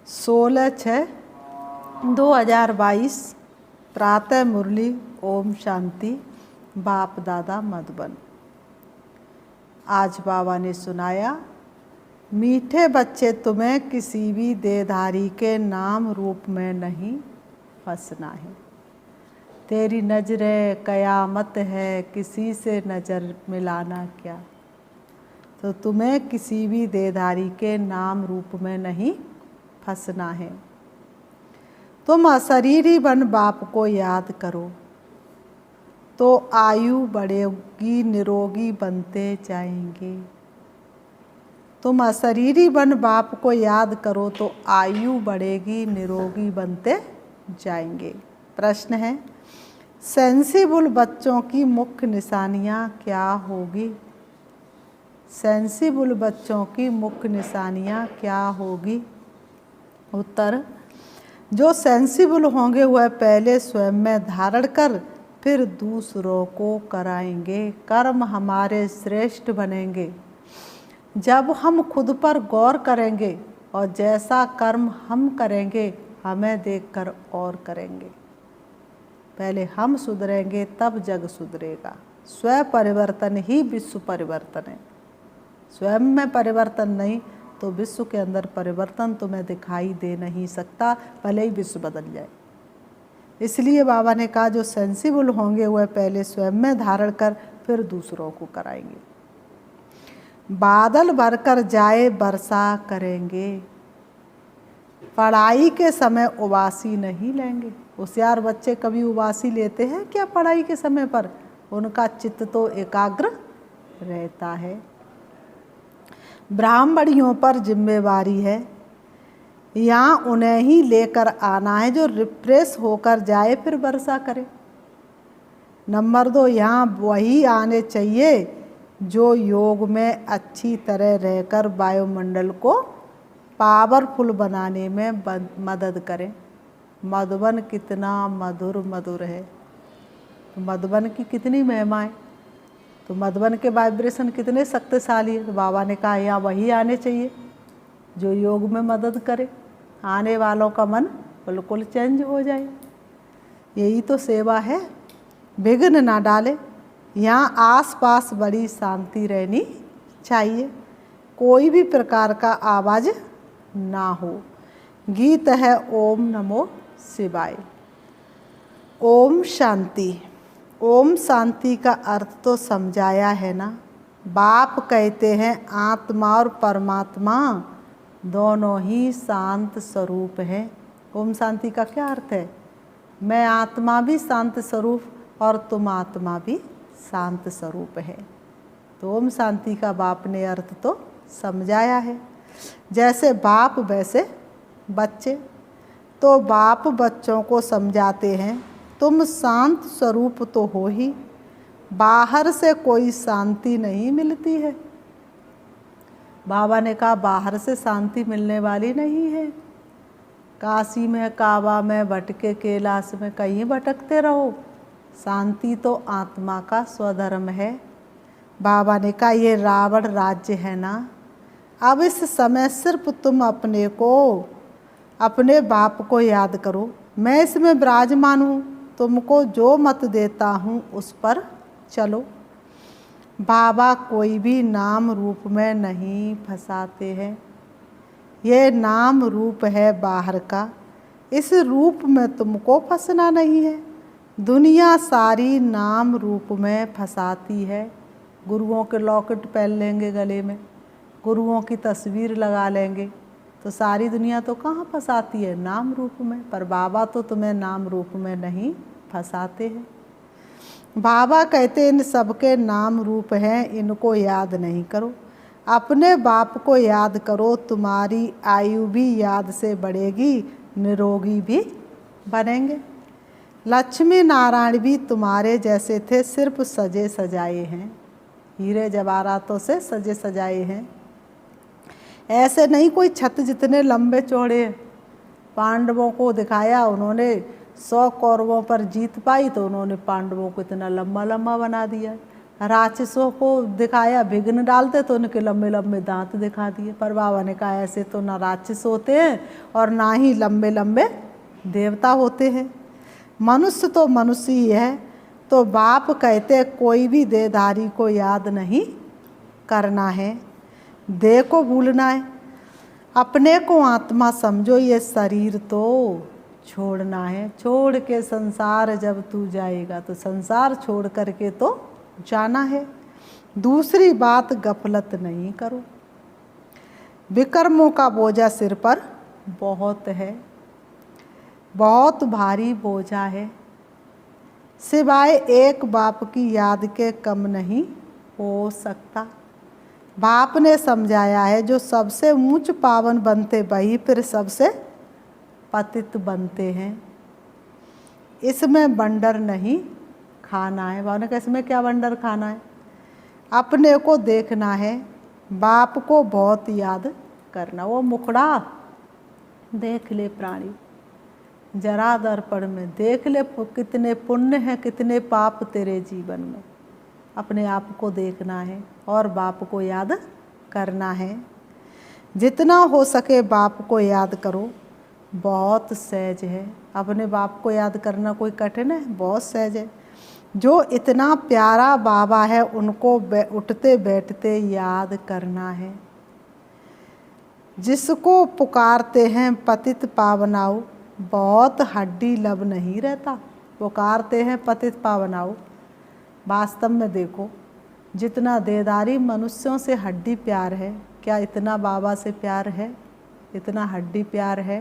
16/6/2022 प्रातः मुरली। ओम शांति। बाप दादा मधुबन। आज बाबा ने सुनाया, मीठे बच्चे तुम्हें किसी भी देहधारी के नाम रूप में नहीं फंसना है। तेरी नजरें कयामत है, किसी से नज़र मिलाना क्या। तो तुम्हें किसी भी देहधारी के नाम रूप में नहीं फंसना है। तुम अशरीरी बन बाप को याद करो तो आयु बढ़ेगी, निरोगी बनते जाएंगे। तुम अशरीरी बन बाप को याद करो तो आयु बढ़ेगी, निरोगी बनते जाएंगे। प्रश्न है, सेंसिबल बच्चों की मुख्य निशानियाँ क्या होगी? सेंसिबल बच्चों की मुख्य निशानियाँ क्या होगी? उत्तर, जो सेंसिबल होंगे वह पहले स्वयं में धारण कर फिर दूसरों को कराएंगे। कर्म हमारे श्रेष्ठ बनेंगे जब हम खुद पर गौर करेंगे और जैसा कर्म हम करेंगे हमें देखकर और करेंगे। पहले हम सुधरेंगे तब जग सुधरेगा। स्व परिवर्तन ही विश्व परिवर्तन है। स्वयं में परिवर्तन नहीं तो विश्व के अंदर परिवर्तन तुम्हें दिखाई दे नहीं सकता, भले ही विश्व बदल जाए। इसलिए बाबा ने कहा, जो सेंसिबल होंगे वह पहले स्वयं में धारण कर फिर दूसरों को कराएंगे। बादल भरकर जाए वर्षा करेंगे। पढ़ाई के समय उबासी नहीं लेंगे। होशियार बच्चे कभी उबासी लेते हैं क्या पढ़ाई के समय पर? उनका चित्त तो एकाग्र रहता है। ब्राह्मणियों पर जिम्मेवारी है, यहाँ उन्हें ही लेकर आना है जो रिफ्रेश होकर जाए फिर वर्षा करे। नंबर 2, यहाँ वही आने चाहिए जो योग में अच्छी तरह रहकर वायुमंडल को पावरफुल बनाने में मदद करें। मधुबन कितना मधुर मधुर है, तो मधुबन की कितनी महिमा है, तो मधुबन के वाइब्रेशन कितने शक्तिशाली है। तो बाबा ने कहा, यहाँ वही आने चाहिए जो योग में मदद करे, आने वालों का मन बिल्कुल चेंज हो जाए। यही तो सेवा है। विघ्न ना डाले। यहाँ आसपास बड़ी शांति रहनी चाहिए, कोई भी प्रकार का आवाज़ ना हो। गीत है ओम नमो शिवाय। ओम शांति। ओम शांति का अर्थ तो समझाया है ना। बाप कहते हैं आत्मा और परमात्मा दोनों ही शांत स्वरूप हैं। ओम शांति का क्या अर्थ है? मैं आत्मा भी शांत स्वरूप और तुम आत्मा भी शांत स्वरूप है। तो ओम शांति का बाप ने अर्थ तो समझाया है। जैसे बाप वैसे बच्चे। तो बाप बच्चों को समझाते हैं, तुम शांत स्वरूप तो हो ही, बाहर से कोई शांति नहीं मिलती है। बाबा ने कहा, बाहर से शांति मिलने वाली नहीं है। काशी में, काबा में, भटके कैलाश में कहीं भटकते रहो, शांति तो आत्मा का स्वधर्म है। बाबा ने कहा, ये रावण राज्य है ना, अब इस समय सिर्फ तुम अपने को, अपने बाप को याद करो। मैं इसमें विराजमान हूँ, तुमको जो मत देता हूँ उस पर चलो। बाबा कोई भी नाम रूप में नहीं फंसाते हैं। ये नाम रूप है बाहर का, इस रूप में तुमको फंसना नहीं है। दुनिया सारी नाम रूप में फंसाती है। गुरुओं के लॉकेट पहन लेंगे गले में, गुरुओं की तस्वीर लगा लेंगे, तो सारी दुनिया तो कहाँ फंसाती है? नाम रूप में। पर बाबा तो तुम्हें नाम रूप में नहीं फंसाते हैं। बाबा कहते इन सबके नाम रूप हैं, इनको याद नहीं करो, अपने बाप को याद करो। तुम्हारी आयु भी याद से बढ़ेगी, निरोगी भी बनेंगे। लक्ष्मी नारायण भी तुम्हारे जैसे थे, सिर्फ सजे सजाए हैं, हीरे जवाहरातों से सजे सजाए हैं। ऐसे नहीं कोई छत जितने लंबे चौड़े। पांडवों को दिखाया, उन्होंने 100 कौरवों पर जीत पाई तो उन्होंने पांडवों को इतना लंबा लंबा बना दिया। राक्षसों को दिखाया विघ्न डालते तो उनके लंबे लंबे दांत दिखा दिए। पर बाबा ने कहा ऐसे तो ना राक्षस होते हैं और ना ही लंबे लंबे देवता होते हैं, मनुष्य तो मनुष्य ही है। तो बाप कहते कोई भी देहधारी को याद नहीं करना है, देह को भूलना है, अपने को आत्मा समझो, ये शरीर तो छोड़ना है। छोड़ के संसार जब तू जाएगा तो संसार छोड़ करके तो जाना है। दूसरी बात गफलत नहीं करो, विकर्मों का बोझा सिर पर बहुत है, बहुत भारी बोझा है, सिवाय एक बाप की याद के कम नहीं हो सकता। बाप ने समझाया है जो सबसे ऊंच पावन बनते वही फिर सबसे पतित बनते हैं। इसमें बंडर नहीं खाना है। बाबा ने कहा इसमें क्या बंडर खाना है, अपने को देखना है, बाप को बहुत याद करना। वो मुखड़ा देख ले प्राणी, जरा दर्पण में देख ले कितने पुण्य हैं कितने पाप तेरे जीवन में। अपने आप को देखना है और बाप को याद करना है। जितना हो सके बाप को याद करो, बहुत सहज है। अपने बाप को याद करना कोई कठिन है, बहुत सहज है। जो इतना प्यारा बाबा है उनको उठते बैठते याद करना है। जिसको पुकारते हैं पतित पावनाओ, बहुत हड्डी लब नहीं रहता। पुकारते हैं पतित पावनाओ, वास्तव में देखो जितना देदारी मनुष्यों से हड्डी प्यार है, क्या इतना बाबा से प्यार है, इतना हड्डी प्यार है।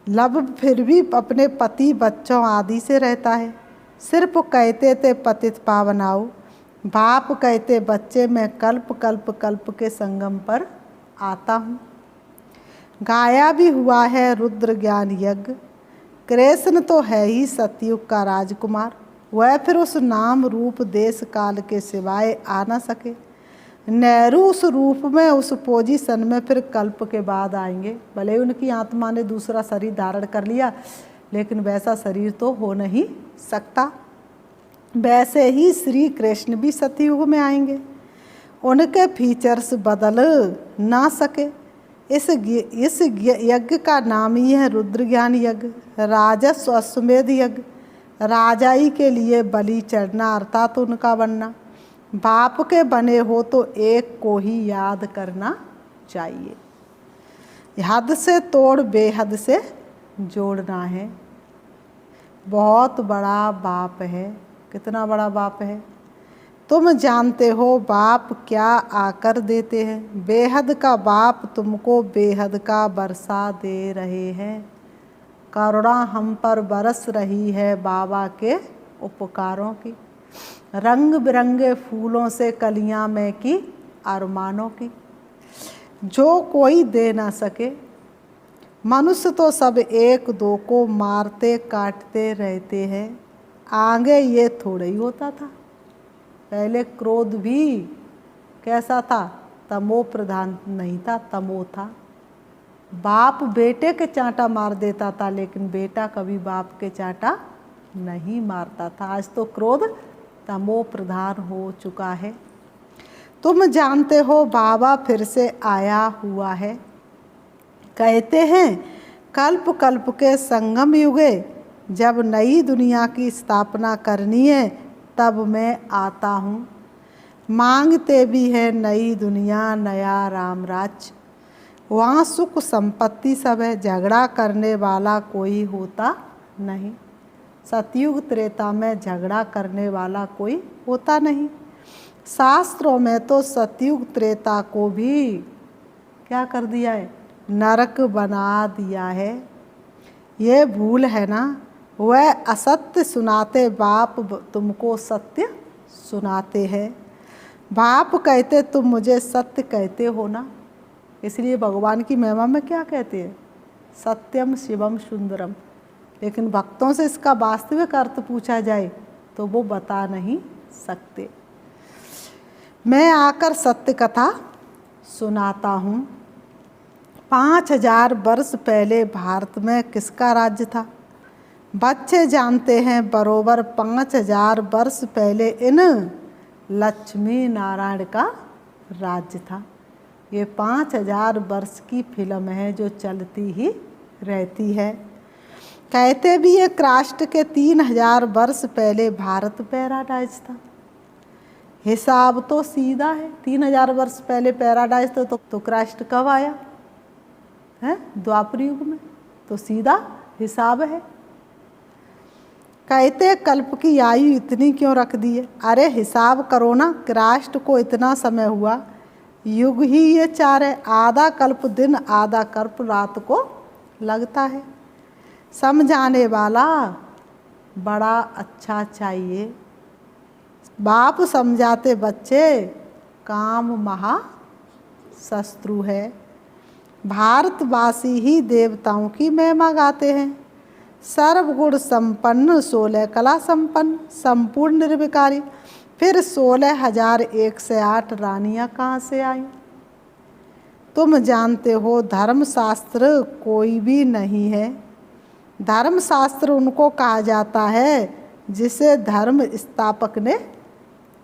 लब फिर भी अपने पति बच्चों आदि से रहता है। सिर्फ कहते थे पतित पावनाओ, बाप कहते बच्चे मैं कल्प कल्प कल्प के संगम पर आता हूँ। गाया भी हुआ है रुद्र ज्ञान यज्ञ, कृष्ण तो है ही सतयुग का राजकुमार, वह फिर उस नाम रूप देश काल के सिवाय आ न सके। नेहरू उस रूप में उस पोजीशन में फिर कल्प के बाद आएंगे। भले ही उनकी आत्मा ने दूसरा शरीर धारण कर लिया, लेकिन वैसा शरीर तो हो नहीं सकता। वैसे ही श्री कृष्ण भी सतयुग में आएंगे, उनके फीचर्स बदल ना सके। इस यज्ञ का नाम ही है रुद्र ज्ञान यज्ञ, राजस्व अश्वमेध यज्ञ। राजाई के लिए बलि चढ़ना अर्थात उनका बनना। बाप के बने हो तो एक को ही याद करना चाहिए। हद से तोड़ बेहद से जोड़ना है। बहुत बड़ा बाप है। कितना बड़ा बाप है तुम जानते हो बाप क्या आकर देते हैं। बेहद का बाप तुमको बेहद का बरसा दे रहे हैं। करुणा हम पर बरस रही है बाबा के उपकारों की। रंग बिरंगे फूलों से कलियां में की अरमानों की, जो कोई दे ना सके। मनुष्य तो सब एक दो को मारते काटते रहते हैं। आगे ये थोड़ा ही होता था। पहले क्रोध भी कैसा था, तमो प्रधान नहीं था, तमो था। बाप बेटे के चांटा मार देता था, लेकिन बेटा कभी बाप के चांटा नहीं मारता था। आज तो क्रोध तमो प्रधान हो चुका है। तुम जानते हो बाबा फिर से आया हुआ है। कहते हैं कल्प कल्प के संगम युगे जब नई दुनिया की स्थापना करनी है तब मैं आता हूँ। मांगते भी है नई दुनिया नया राम राज्य, वहाँ सुख संपत्ति सब है, झगड़ा करने वाला कोई होता नहीं। सतयुग त्रेता में झगड़ा करने वाला कोई होता नहीं। शास्त्रों में तो सतयुग त्रेता को भी क्या कर दिया है, नरक बना दिया है। ये भूल है ना। वह असत्य सुनाते बाप तुमको सत्य सुनाते हैं। बाप कहते तुम मुझे सत्य कहते हो ना। इसलिए भगवान की महिमा में क्या कहते हैं, सत्यम शिवम सुंदरम। लेकिन भक्तों से इसका वास्तविक अर्थ पूछा जाए तो वो बता नहीं सकते। मैं आकर सत्य कथा सुनाता हूँ। 5000 वर्ष पहले भारत में किसका राज्य था? बच्चे जानते हैं बरोबर 5000 वर्ष पहले इन लक्ष्मी नारायण का राज्य था। ये 5000 वर्ष की फिल्म है जो चलती ही रहती है। कहते भी ये राष्ट्र के 3000 वर्ष पहले भारत पैराडाइज था। हिसाब तो सीधा है, 3000 वर्ष पहले पैराडाइज तो कृष्ण कब आया है? द्वापर युग में। तो सीधा हिसाब है। कहते कल्प की आयु इतनी क्यों रख दी है? अरे हिसाब करो ना, कृष्ण को इतना समय हुआ, युग ही ये 4 है। आधा कल्प दिन, आधा कल्प रात को लगता है। समझाने वाला बड़ा अच्छा चाहिए। बाप समझाते बच्चे, काम महा शत्रु है। भारतवासी ही देवताओं की महिमा गाते हैं। सर्वगुण संपन्न, 16 कला संपन्न, संपूर्ण निर्विकारी। फिर 16,108 रानियां कहाँ से आई? तुम जानते हो धर्मशास्त्र कोई भी नहीं है। धर्मशास्त्र उनको कहा जाता है जिसे धर्म स्थापक ने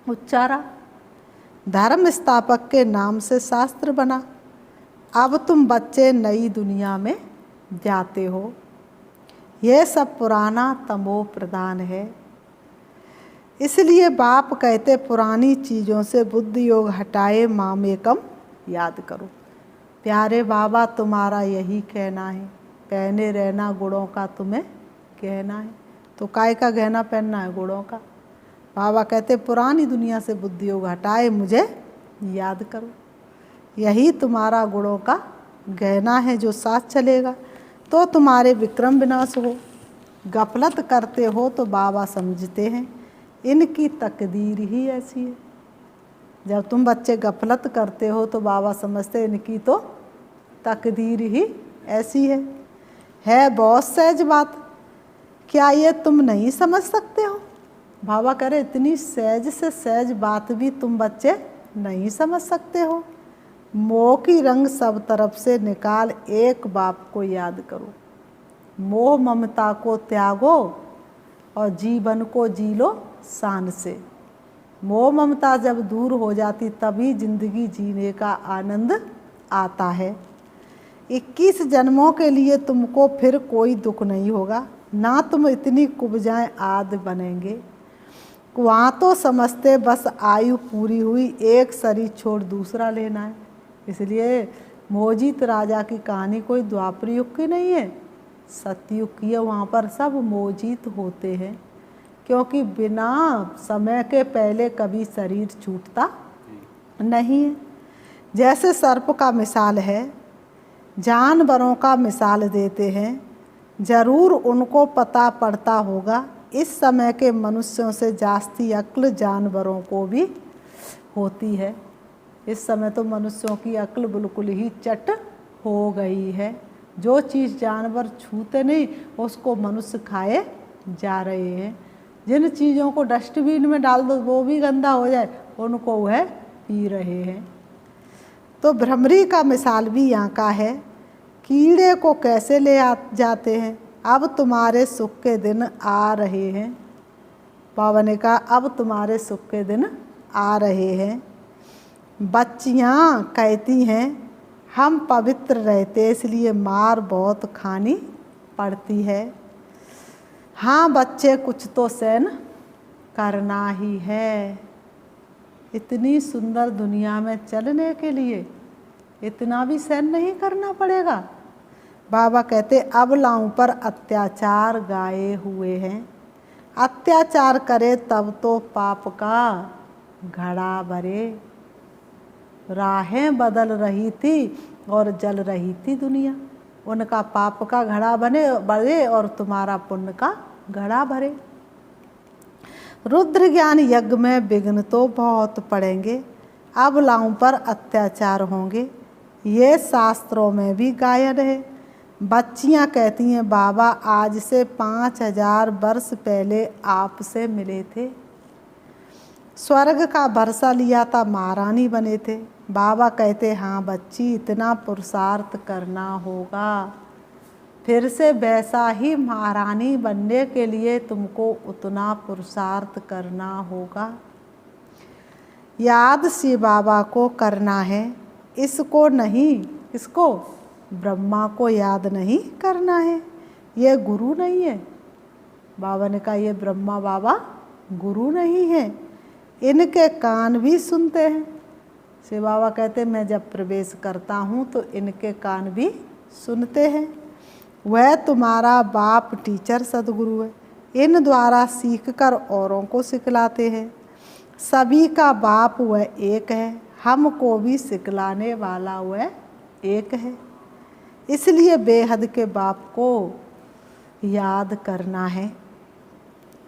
उच्चारा। धर्म स्थापक के नाम से शास्त्र बना। अब तुम बच्चे नई दुनिया में जाते हो। ये सब पुराना तमो प्रधान है। इसलिए बाप कहते पुरानी चीज़ों से बुद्धि योग हटाए, मामेकम याद करो। प्यारे बाबा तुम्हारा यही कहना है, पहने रहना गुणों का तुम्हें कहना है। तो काय का गहना पहनना है? गुणों का। बाबा कहते पुरानी दुनिया से बुद्धि योग हटाए, मुझे याद करो। यही तुम्हारा गुणों का गहना है जो साथ चलेगा तो तुम्हारे विक्रम विनाश हो। गफलत करते हो तो बाबा समझते हैं इनकी तकदीर ही ऐसी है। जब तुम बच्चे गफलत करते हो तो बाबा समझते हैं इनकी तो तकदीर ही ऐसी है बहुत सहज बात। क्या ये तुम नहीं समझ सकते हो? बाबा कह रहे इतनी सहज से सहज बात भी तुम बच्चे नहीं समझ सकते हो। मोह की रंग सब तरफ से निकाल, एक बाप को याद करो। मोह ममता को त्यागो और जीवन को जी लो शान से। मोह ममता जब दूर हो जाती तभी जिंदगी जीने का आनंद आता है। 21 जन्मों के लिए तुमको फिर कोई दुख नहीं होगा, ना तुम इतनी कुब्जाएं आदि बनेंगे। वहाँ तो समझते बस आयु पूरी हुई, एक शरीर छोड़ दूसरा लेना है। इसलिए मोहजित राजा की कहानी कोई द्वापर युग की नहीं है, सतयुग की है। वहाँ पर सब मोहजित होते हैं क्योंकि बिना समय के पहले कभी शरीर छूटता नहीं है। जैसे सर्प का मिसाल है, जानवरों का मिसाल देते हैं। ज़रूर उनको पता पड़ता होगा इस समय के मनुष्यों से जास्ती अक्ल जानवरों को भी होती है। इस समय तो मनुष्यों की अक्ल बिल्कुल ही चट हो गई है। जो चीज़ जानवर छूते नहीं उसको मनुष्य खाए जा रहे हैं। जिन चीज़ों को डस्टबिन में डाल दो वो भी गंदा हो जाए, उनको वह पी रहे हैं। तो भ्रमरी का मिसाल भी यहाँ का है। कीड़े को कैसे ले जाते हैं? अब तुम्हारे सुख के दिन आ रहे हैं। बाबा ने कहा अब तुम्हारे सुख के दिन आ रहे हैं। बच्चियाँ कहती हैं हम पवित्र रहते इसलिए मार बहुत खानी पड़ती है। हाँ बच्चे, कुछ तो सहन करना ही है। इतनी सुंदर दुनिया में चलने के लिए इतना भी सहन नहीं करना पड़ेगा। बाबा कहते अबलाओं पर अत्याचार गाए हुए हैं। अत्याचार करे तब तो पाप का घड़ा भरे। राहें बदल रही थी और जल रही थी दुनिया। उनका पाप का घड़ा बढ़े और तुम्हारा पुण्य का घड़ा भरे। रुद्र ज्ञान यज्ञ में विघ्न तो बहुत पड़ेंगे, अबलाओं पर अत्याचार होंगे, ये शास्त्रों में भी गायन है। बच्चियां कहती हैं बाबा आज से 5000 वर्ष पहले आपसे मिले थे, स्वर्ग का भरसा लिया था, महारानी बने थे। बाबा कहते हाँ बच्ची, इतना पुरुषार्थ करना होगा, फिर से वैसा ही महारानी बनने के लिए तुमको उतना पुरुषार्थ करना होगा। याद शिव बाबा को करना है, इसको नहीं, किसको? ब्रह्मा को याद नहीं करना है। ये गुरु नहीं है। बाबा ने कहा ये ब्रह्मा बाबा गुरु नहीं है, इनके कान भी सुनते हैं। शिव बाबा कहते मैं जब प्रवेश करता हूँ तो इनके कान भी सुनते हैं। वह तुम्हारा बाप टीचर सदगुरु है, इन द्वारा सीखकर औरों को सिखलाते हैं। सभी का बाप वह एक है, हमको भी सिखलाने वाला वह एक है। इसलिए बेहद के बाप को याद करना है।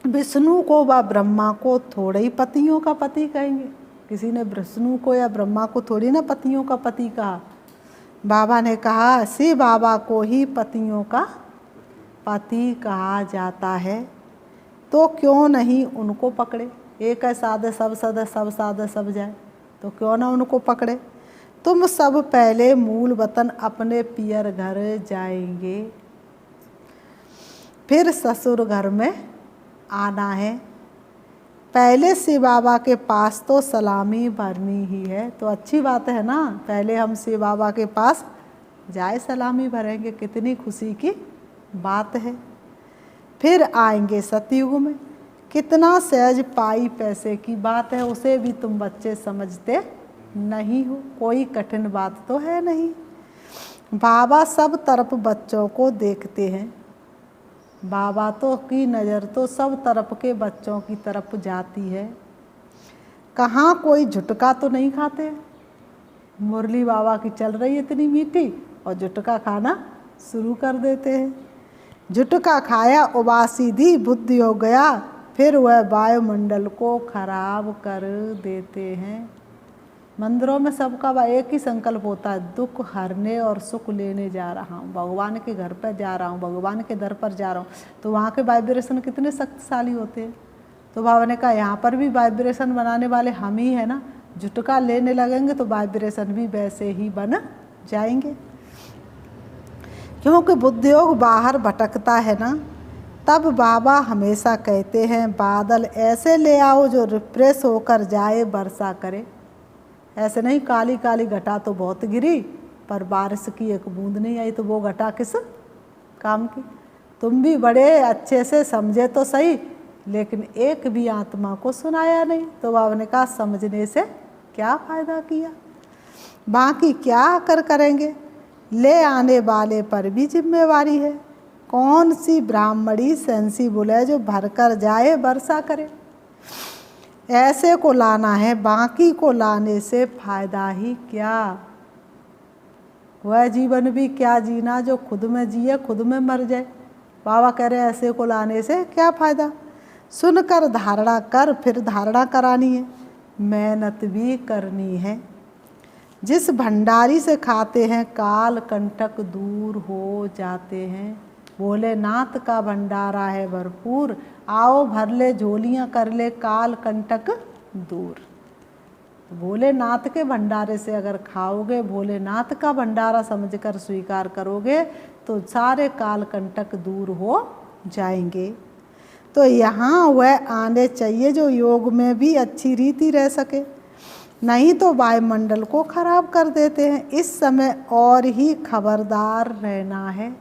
विष्णु को व ब्रह्मा को थोड़े ही पतियों का पति कहेंगे। किसी ने विष्णु को या ब्रह्मा को थोड़ी ना पतियों का पति कहा। बाबा ने कहा शिव बाबा को ही पतियों का पति कहा जाता है, तो क्यों नहीं उनको पकड़े। एक है साधे सब सद, सब साधे सब जाए, तो क्यों ना उनको पकड़े। तुम सब पहले मूल वतन अपने पियर घर जाएंगे, फिर ससुर घर में आना है। पहले शिव बाबा के पास तो सलामी भरनी ही है, तो अच्छी बात है ना। पहले हम शिव बाबा के पास जाए सलामी भरेंगे, कितनी खुशी की बात है। फिर आएंगे सतयुग में, कितना सहज पाई पैसे की बात है, उसे भी तुम बच्चे समझते नहीं हो, कोई कठिन बात तो है नहीं। बाबा सब तरफ बच्चों को देखते हैं। बाबा तो की नज़र तो सब तरफ के बच्चों की तरफ जाती है। कहाँ कोई झुटका तो नहीं खाते। मुरली बाबा की चल रही है इतनी मीठी और झुटका खाना शुरू कर देते हैं। झुटका खाया उबासी दी बुद्धि हो गया, फिर वह वायुमंडल को खराब कर देते हैं। मंदिरों में सबका एक ही संकल्प होता है, दुख हरने और सुख लेने जा रहा हूँ, भगवान के घर पर जा रहा हूँ, भगवान के दर पर जा रहा हूँ। तो वहाँ के वाइब्रेशन कितने शक्तिशाली होते हैं। तो बाबा ने कहा यहाँ पर भी वाइब्रेशन बनाने वाले हम ही है ना। झुटका लेने लगेंगे तो वाइब्रेशन भी वैसे ही बन जाएंगे। क्योंकि बुद्धियोग बाहर भटकता है ना, तब बाबा हमेशा कहते हैं बादल ऐसे ले आओ जो रिफ्रेश होकर जाए, वर्षा करे। ऐसे नहीं काली काली घटा तो बहुत गिरी पर बारिश की एक बूंद नहीं आई, तो वो घटा किस काम की। तुम भी बड़े अच्छे से समझे तो सही, लेकिन एक भी आत्मा को सुनाया नहीं। तो बाबा ने कहा समझने से क्या फ़ायदा किया, बाकी क्या करेंगे। ले आने वाले पर भी जिम्मेवारी है। कौन सी ब्राह्मणी सेंसिबल है जो भरकर जाए वर्षा करे। ऐसे को लाना है, बाकी को लाने से फायदा ही क्या। वह जीवन भी क्या जीना जो खुद में जिए खुद में मर जाए। बाबा कह रहे ऐसे को लाने से क्या फ़ायदा। सुनकर धारणा कर, फिर धारणा करानी है, मेहनत भी करनी है। जिस भंडारी से खाते हैं काल कंटक दूर हो जाते हैं। भोलेनाथ का भंडारा है भरपूर, आओ भर ले झोलियाँ कर ले काल कंटक दूर। भोलेनाथ के भंडारे से अगर खाओगे, भोलेनाथ का भंडारा समझकर स्वीकार करोगे तो सारे काल कंटक दूर हो जाएंगे। तो यहाँ वह आने चाहिए जो योग में भी अच्छी रीति रह सके, नहीं तो वायुमंडल को खराब कर देते हैं। इस समय और ही खबरदार रहना है,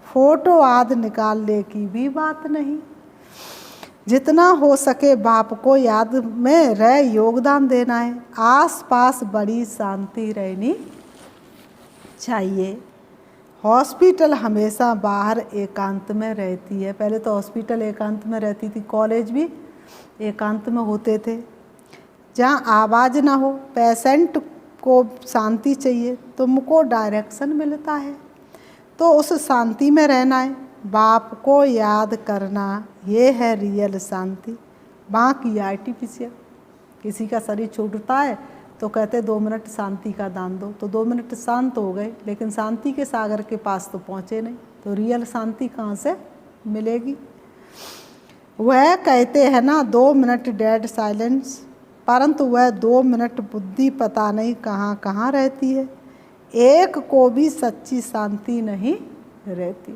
फोटो आदि निकालने की भी बात नहीं। जितना हो सके बाप को याद में रह योगदान देना है। आस पास बड़ी शांति रहनी चाहिए। हॉस्पिटल हमेशा बाहर एकांत में रहती है। पहले तो हॉस्पिटल एकांत में रहती थी, कॉलेज भी एकांत में होते थे, जहाँ आवाज़ ना हो। पेशेंट को शांति चाहिए, तुमको डायरेक्शन मिलता है तो उस शांति में रहना है। बाप को याद करना, ये है रियल शांति। बाकी आर्टिफिशियल। किसी का शरीर छूटता है तो कहते 2 मिनट शांति का दान दो, तो 2 मिनट शांत हो गए, लेकिन शांति के सागर के पास तो पहुँचे नहीं, तो रियल शांति कहाँ से मिलेगी। वह कहते हैं ना 2 मिनट डेड साइलेंस, परंतु वह 2 मिनट बुद्धि पता नहीं कहाँ कहाँ रहती है। एक को भी सच्ची शांति नहीं रहती।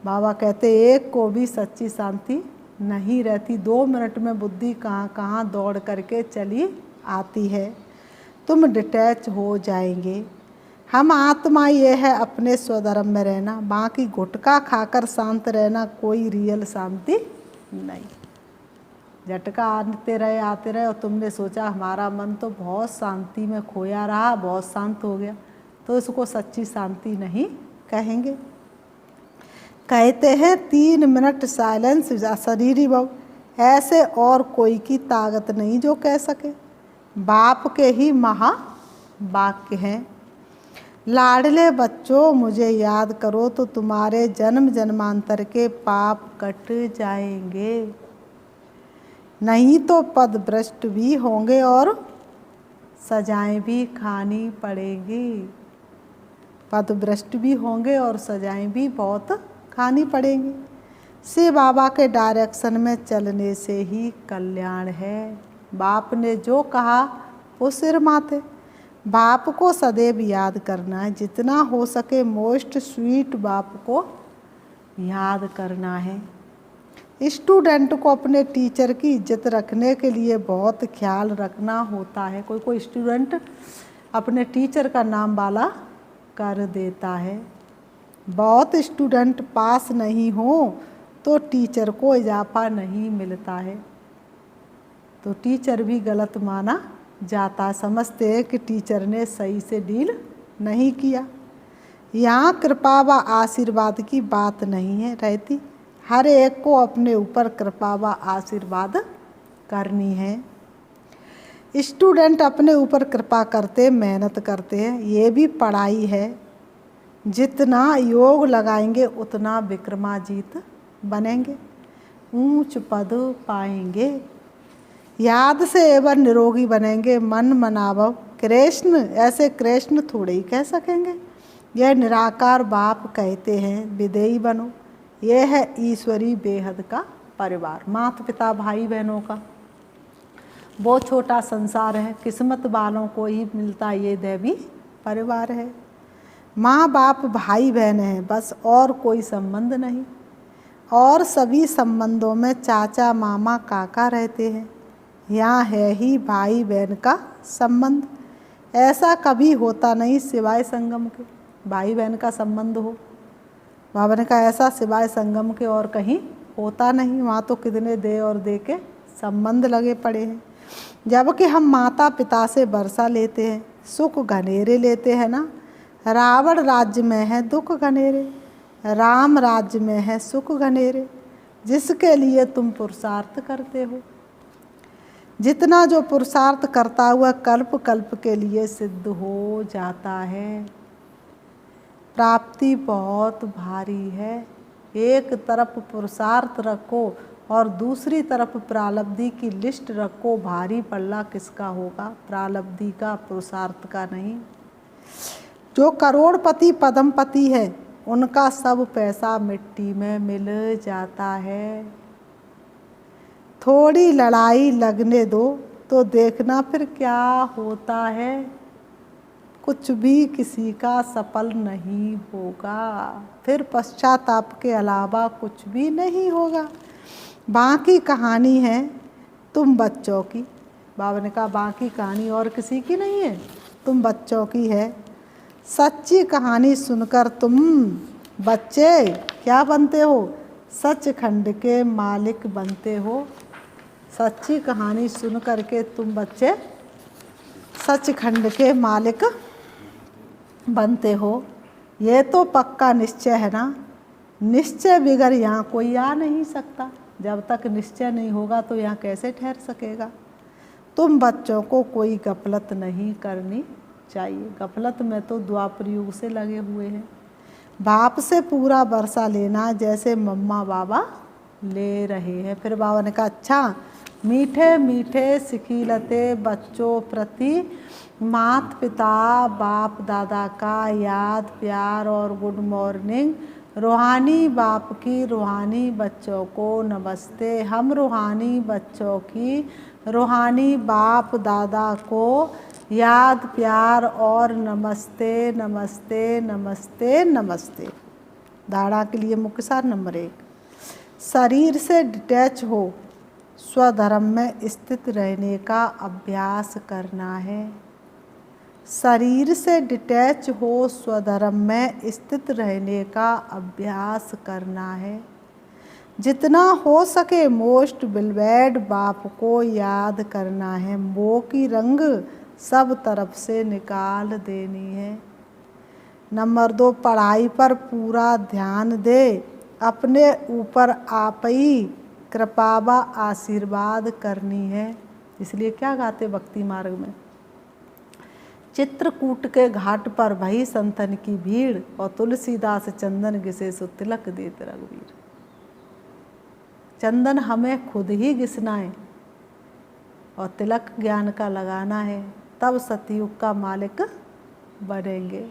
बाबा कहते एक को भी सच्ची शांति नहीं रहती। 2 मिनट में बुद्धि कहाँ कहाँ दौड़ करके चली आती है तुम डिटैच हो जाएंगे। हम आत्मा ये है अपने स्वधर्म में रहना, बाकी गुटखा खाकर शांत रहना कोई रियल शांति नहीं। झटका आते रहे और तुमने सोचा हमारा मन तो बहुत शांति में खोया रहा, बहुत शांत हो गया, तो इसको सच्ची शांति नहीं कहेंगे। कहते हैं 3 मिनट साइलेंस शरीरी बहु, ऐसे और कोई की ताकत नहीं जो कह सके। बाप के ही महावाक्य हैं, लाडले बच्चों मुझे याद करो तो तुम्हारे जन्म जन्मांतर के पाप कट जाएंगे, नहीं तो पद भ्रष्ट भी होंगे और सजाएं भी खानी पड़ेगी। पद भ्रष्ट भी होंगे और सजाएं भी बहुत खानी पड़ेंगी। शिव बाबा के डायरेक्शन में चलने से ही कल्याण है। बाप ने जो कहा वो सिर माथे। बाप को सदैव याद करना है, जितना हो सके मोस्ट स्वीट बाप को याद करना है। स्टूडेंट को अपने टीचर की इज्जत रखने के लिए बहुत ख्याल रखना होता है। कोई स्टूडेंट अपने टीचर का नाम वाला कर देता है। बहुत स्टूडेंट पास नहीं हो तो टीचर को इजाफा नहीं मिलता है, तो टीचर भी गलत माना जाता है। समझते हैं कि टीचर ने सही से डील नहीं किया। यहाँ कृपा व आशीर्वाद की बात नहीं है रहती, हर एक को अपने ऊपर कृपा व आशीर्वाद करनी है। स्टूडेंट अपने ऊपर कृपा करते मेहनत करते हैं, ये भी पढ़ाई है। जितना योग लगाएंगे उतना विक्रमाजीत बनेंगे, ऊंच पद पाएंगे। याद से एवं निरोगी बनेंगे, मन मनावो कृष्ण, ऐसे कृष्ण थोड़े ही कह सकेंगे। यह निराकार बाप कहते हैं विदेही बनो। यह है ईश्वरी बेहद का परिवार, माता पिता भाई बहनों का वो छोटा संसार है। किस्मत वालों को ही मिलता ये दैवी परिवार है। माँ बाप भाई बहन हैं बस, और कोई संबंध नहीं। और सभी संबंधों में चाचा मामा काका रहते हैं, यहाँ है ही भाई बहन का संबंध। ऐसा कभी होता नहीं सिवाय संगम के, भाई बहन का संबंध हो। बाबा ने कहा ऐसा सिवाय संगम के और कहीं होता नहीं, वहाँ तो कितने दे और दे के संबंध लगे पड़े हैं। जबकि हम माता पिता से वर्षा लेते हैं, सुख घनेरे लेते हैं ना। रावण राज्य में है दुख घनेरे, राम राज्य में है सुख घनेरे, जिसके लिए तुम पुरुषार्थ करते हो। जितना जो पुरुषार्थ करता हुआ कल्प कल्प के लिए सिद्ध हो जाता है। प्राप्ति बहुत भारी है। एक तरफ पुरुषार्थ रखो और दूसरी तरफ प्रालब्धि की लिस्ट रखो, भारी पल्ला किसका होगा? प्रालब्धि का, पुरुषार्थ का नहीं। जो करोड़पति पद्मपति है उनका सब पैसा मिट्टी में मिल जाता है। थोड़ी लड़ाई लगने दो तो देखना फिर क्या होता है। कुछ भी किसी का सफल नहीं होगा, फिर पश्चाताप के अलावा कुछ भी नहीं होगा। बाकी कहानी है तुम बच्चों की। बाबा ने कहा बाकी कहानी और किसी की नहीं है, तुम बच्चों की है। सच्ची कहानी सुनकर तुम बच्चे क्या बनते हो? सचखंड के मालिक बनते हो। सच्ची कहानी सुन करके तुम बच्चे सचखंड के मालिक बनते हो। ये तो पक्का निश्चय है ना। निश्चय बिगर यहाँ कोई आ नहीं सकता। जब तक निश्चय नहीं होगा तो यहाँ कैसे ठहर सकेगा। तुम बच्चों को कोई गफलत नहीं करनी चाहिए। गफलत में तो द्वापर युग से लगे हुए हैं। बाप से पूरा वर्षा लेना जैसे मम्मा बाबा ले रहे हैं। फिर बाबा ने कहा अच्छा, मीठे मीठे सिखिलते बच्चों प्रति माता पिता बाप दादा का याद प्यार और गुड मॉर्निंग। रूहानी बाप की रूहानी बच्चों को नमस्ते। हम रूहानी बच्चों की रूहानी बाप दादा को याद प्यार और नमस्ते नमस्ते नमस्ते नमस्ते। धारणा के लिए मुख्य सार नंबर 1, शरीर से डिटैच हो, स्वधर्म में स्थित रहने का अभ्यास करना है। शरीर से डिटैच हो स्वधर्म में स्थित रहने का अभ्यास करना है। जितना हो सके मोस्ट बिलवेड बाप को याद करना है। मोह की रंग सब तरफ से निकाल देनी है। नंबर 2, पढ़ाई पर पूरा ध्यान दे। अपने ऊपर आप ही कृपा व आशीर्वाद करनी है। इसलिए क्या गाते भक्ति मार्ग में, चित्रकूट के घाट पर भई संतन की भीड़, और तुलसीदास चंदन घिसे सो तिलक देत रघुवीर। चंदन हमें खुद ही घिसना है और तिलक ज्ञान का लगाना है, तब सतयुग का मालिक बनेंगे।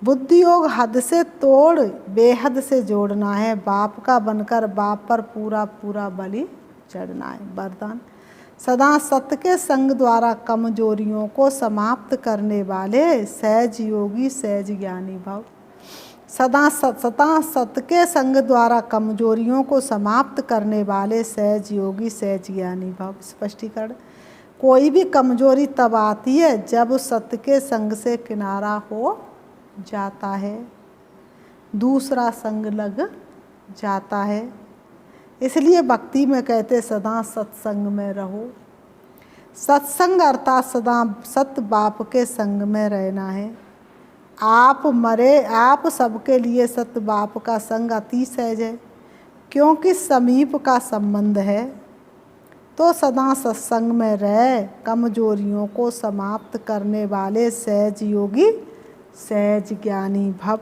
बुद्धि योग हद से तोड़ बेहद से जोड़ना है। बाप का बनकर बाप पर पूरा पूरा बलि चढ़ना है। वरदान, सदा सत्य के संग द्वारा कमजोरियों को समाप्त करने वाले सहज योगी सहज ज्ञानी भव। सदा सत्य के संग द्वारा कमजोरियों को समाप्त करने वाले सहज योगी सहज ज्ञानी भव। स्पष्टीकरण, कोई भी कमजोरी तब आती है जब सत्य के संग से किनारा हो जाता है, दूसरा संग लग जाता है। इसलिए भक्ति में कहते सदा सत्संग में रहो। सत्संग अर्थात सदा सत्य बाप के संग में रहना है। आप मरे आप सबके लिए सत्य बाप का संग अति सहज है, क्योंकि समीप का संबंध है। तो सदा सत्संग में रह कमजोरियों को समाप्त करने वाले सहज योगी सहज ज्ञानी भव।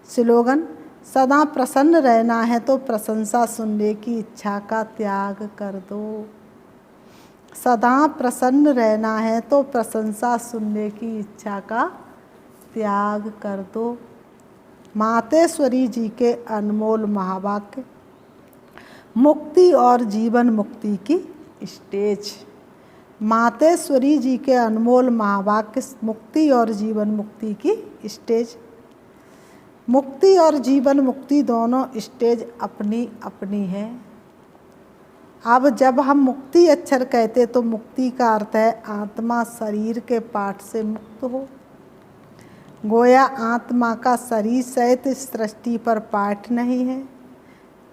स्लोगन, सदा प्रसन्न रहना है तो प्रशंसा सुनने की इच्छा का त्याग कर दो। सदा प्रसन्न रहना है तो प्रशंसा सुनने की इच्छा का त्याग कर दो। मातेश्वरी जी के अनमोल महावाक्य, मुक्ति और जीवन मुक्ति की स्टेज। मातेश्वरी जी के अनमोल महावाक्य, मुक्ति और जीवन मुक्ति की स्टेज। मुक्ति और जीवन मुक्ति दोनों स्टेज अपनी अपनी है। अब जब हम मुक्ति अक्षर कहते तो मुक्ति का अर्थ है आत्मा शरीर के पाठ से मुक्त हो। गोया आत्मा का शरीर सहित सृष्टि पर पाठ नहीं है।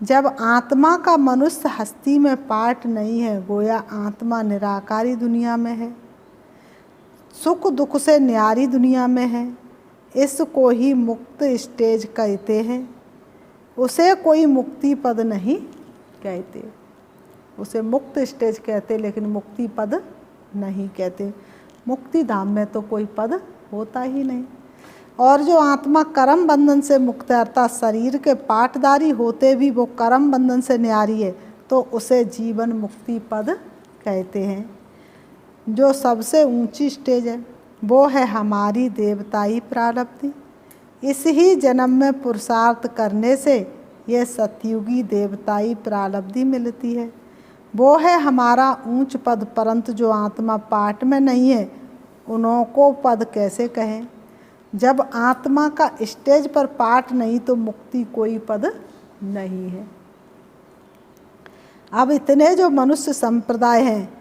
जब आत्मा का मनुष्य हस्ती में पाठ नहीं है, गोया आत्मा निराकारी दुनिया में है, सुख दुख से न्यारी दुनिया में है। इसको ही मुक्त स्टेज कहते हैं। उसे कोई मुक्ति पद नहीं कहते, उसे मुक्त स्टेज कहते, लेकिन मुक्ति पद नहीं कहते। मुक्ति धाम में तो कोई पद होता ही नहीं। और जो आत्मा कर्म बंधन से मुक्त है, अर्थात शरीर के पाठदारी होते भी वो कर्म बंधन से न्यारी है, तो उसे जीवन मुक्ति पद कहते हैं। जो सबसे ऊंची स्टेज है वो है हमारी देवताई प्रारब्धि। इस ही जन्म में पुरुषार्थ करने से यह सतयुगी देवताई प्रारब्धि मिलती है। वो है हमारा ऊंच पद, परंतु जो आत्मा पाठ में नहीं है उन्हों को पद कैसे कहें। जब आत्मा का स्टेज पर पाठ नहीं तो मुक्ति कोई पद नहीं है। अब इतने जो मनुष्य संप्रदाय हैं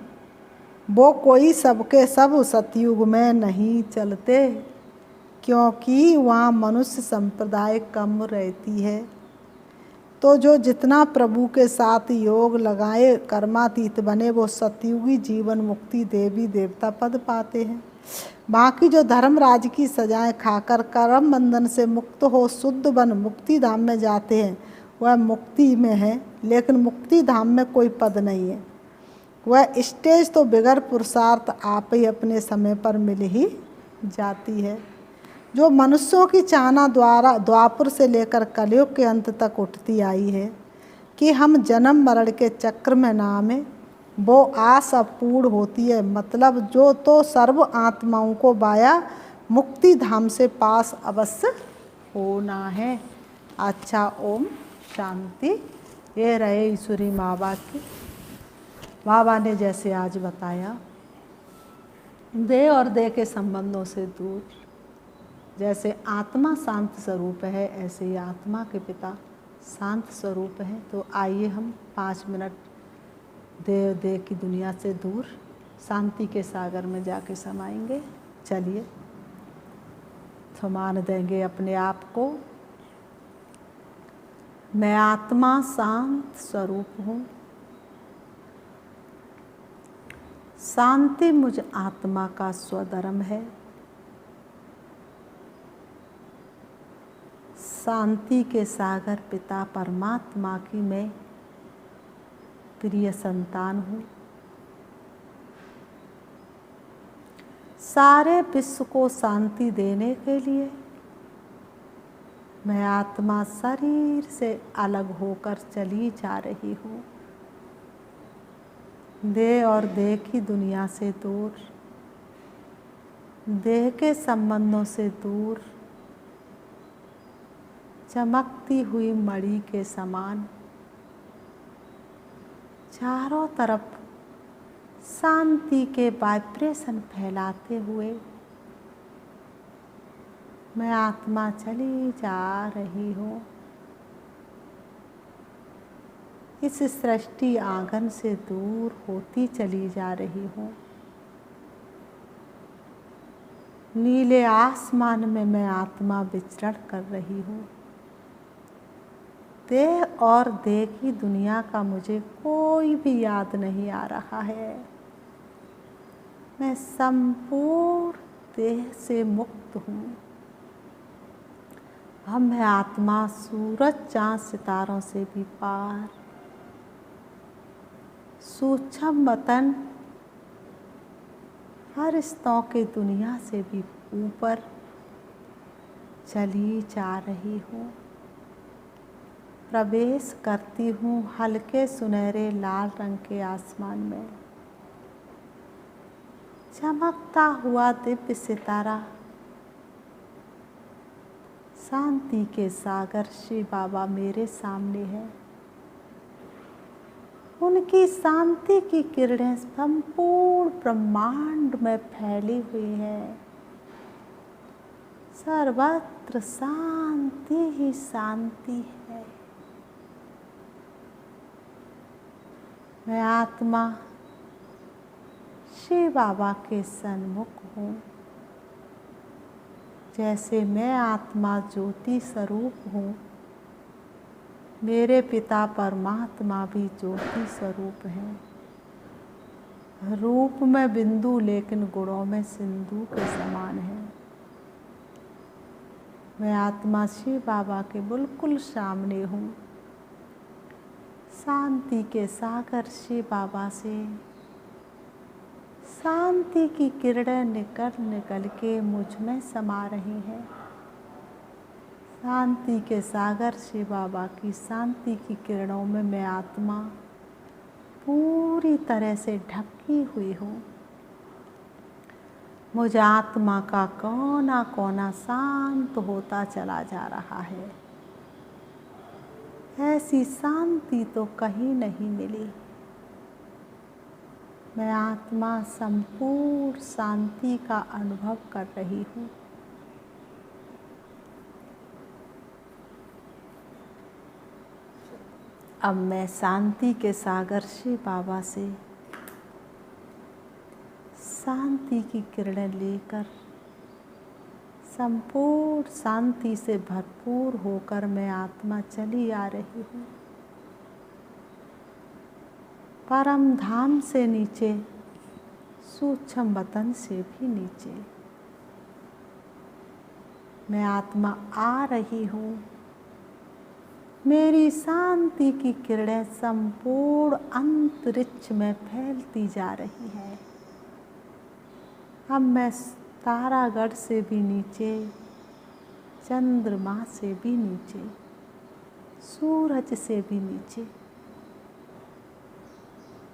वो कोई सबके सब सतयुग में नहीं चलते, क्योंकि वहाँ मनुष्य संप्रदाय कम रहती है। तो जो जितना प्रभु के साथ योग लगाए कर्मातीत बने वो सतयुगी जीवन मुक्ति देवी देवता पद पाते हैं। बाकी जो धर्मराज की सजाएं खाकर कर्म बंधन से मुक्त हो शुद्ध बन मुक्ति धाम में जाते हैं, वह मुक्ति में है, लेकिन मुक्ति धाम में कोई पद नहीं है। वह स्टेज तो बिगर पुरुषार्थ आप ही अपने समय पर मिल ही जाती है। जो मनुष्यों की चाहना द्वारा द्वापर से लेकर कलयुग के अंत तक उठती आई है कि हम जन्म मरण के चक्र में ना आए, वो आस अपूर्ण होती है। मतलब जो तो सर्व आत्माओं को बाया मुक्ति धाम से पास अवश्य होना है। अच्छा, ओम शांति। ये रहे ईश्वरी माँ वाक्य। बाबा ने जैसे आज बताया, देह और देह के संबंधों से दूर, जैसे आत्मा शांत स्वरूप है ऐसे ही आत्मा के पिता शांत स्वरूप हैं। तो आइए हम 5 मिनट देह देह की दुनिया से दूर शांति के सागर में जाके समाएंगे। चलिए थमान देंगे अपने आप को। मैं आत्मा शांत स्वरूप हूँ। शांति मुझ आत्मा का स्वधर्म है। शांति के सागर पिता परमात्मा की मैं प्रिय संतान हूँ। सारे विश्व को शांति देने के लिए मैं आत्मा शरीर से अलग होकर चली जा रही हूँ। देह और देह की दुनिया से दूर, देह के संबंधों से दूर, चमकती हुई मणि के समान चारों तरफ शांति के वाइब्रेशन फैलाते हुए मैं आत्मा चली जा रही हूँ। इस सृष्टि आंगन से दूर होती चली जा रही हूँ। नीले आसमान में मैं आत्मा विचरण कर रही हूँ। देह और देह की दुनिया का मुझे कोई भी याद नहीं आ रहा है। मैं संपूर्ण देह से मुक्त हूँ। अब मैं आत्मा सूरज चाँद सितारों से भी पार, सूक्ष्म वतन फरिश्तों की दुनिया से भी ऊपर चली जा रही हूँ। प्रवेश करती हूँ हल्के सुनहरे लाल रंग के आसमान में। चमकता हुआ दिव्य सितारा शांति के सागर श्री बाबा मेरे सामने है। उनकी शांति की किरणें संपूर्ण ब्रह्मांड में फैली हुई है। सर्वत्र शांति ही शांति है। मैं आत्मा श्री बाबा के सन्मुख हूँ। जैसे मैं आत्मा ज्योति स्वरूप हूँ, मेरे पिता परमात्मा भी ज्योति स्वरूप हैं। रूप में बिंदु लेकिन गुणों में सिंधु के समान है। मैं आत्मा श्री बाबा के बिल्कुल सामने हूँ। शांति के सागर श्री बाबा से शांति की किरणें निकल निकल के मुझ में समा रही हैं। शांति के सागर श्री बाबा की शांति की किरणों में मैं आत्मा पूरी तरह से ढकी हुई हूँ। मुझ आत्मा का कोना कोना शांत होता चला जा रहा है। ऐसी शांति तो कहीं नहीं मिली। मैं आत्मा संपूर्ण शांति का अनुभव कर रही हूँ। अब मैं शांति के सागर श्री बाबा से शांति की किरणें लेकर संपूर्ण शांति से भरपूर होकर मैं आत्मा चली आ रही हूँ। परम धाम से नीचे, सूक्ष्म वतन से भी नीचे मैं आत्मा आ रही हूँ। मेरी शांति की किरणें संपूर्ण अंतरिक्ष में फैलती जा रही है। अब मैं तारागढ़ से भी नीचे, चंद्रमा से भी नीचे, सूरज से भी नीचे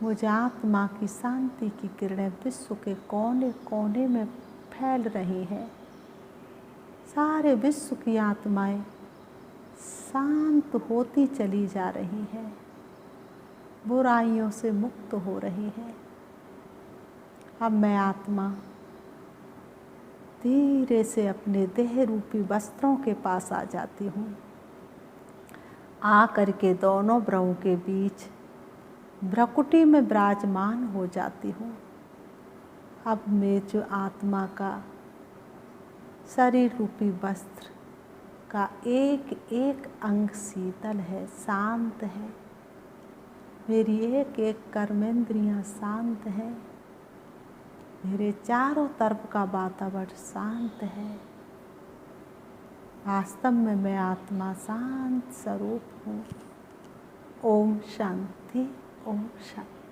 मुझे आत्मा की शांति की किरणें विश्व के कोने कोने में फैल रही हैं। सारे विश्व की आत्माएं शांत होती चली जा रही हैं, बुराइयों से मुक्त हो रही हैं। अब मैं आत्मा धीरे से अपने देह रूपी वस्त्रों के पास आ जाती हूँ। आ करके दोनों भ्रुओं के बीच भ्रकुटी में विराजमान हो जाती हूँ। अब मैं जो आत्मा का शरीर रूपी वस्त्र का एक एक अंग शीतल है, शांत है। मेरी एक एक कर्मेंद्रियाँ शांत है। मेरे चारों तरफ का वातावरण शांत है। वास्तव में मैं आत्मा शांत स्वरूप हूँ। ओम शांति, ओम शांति।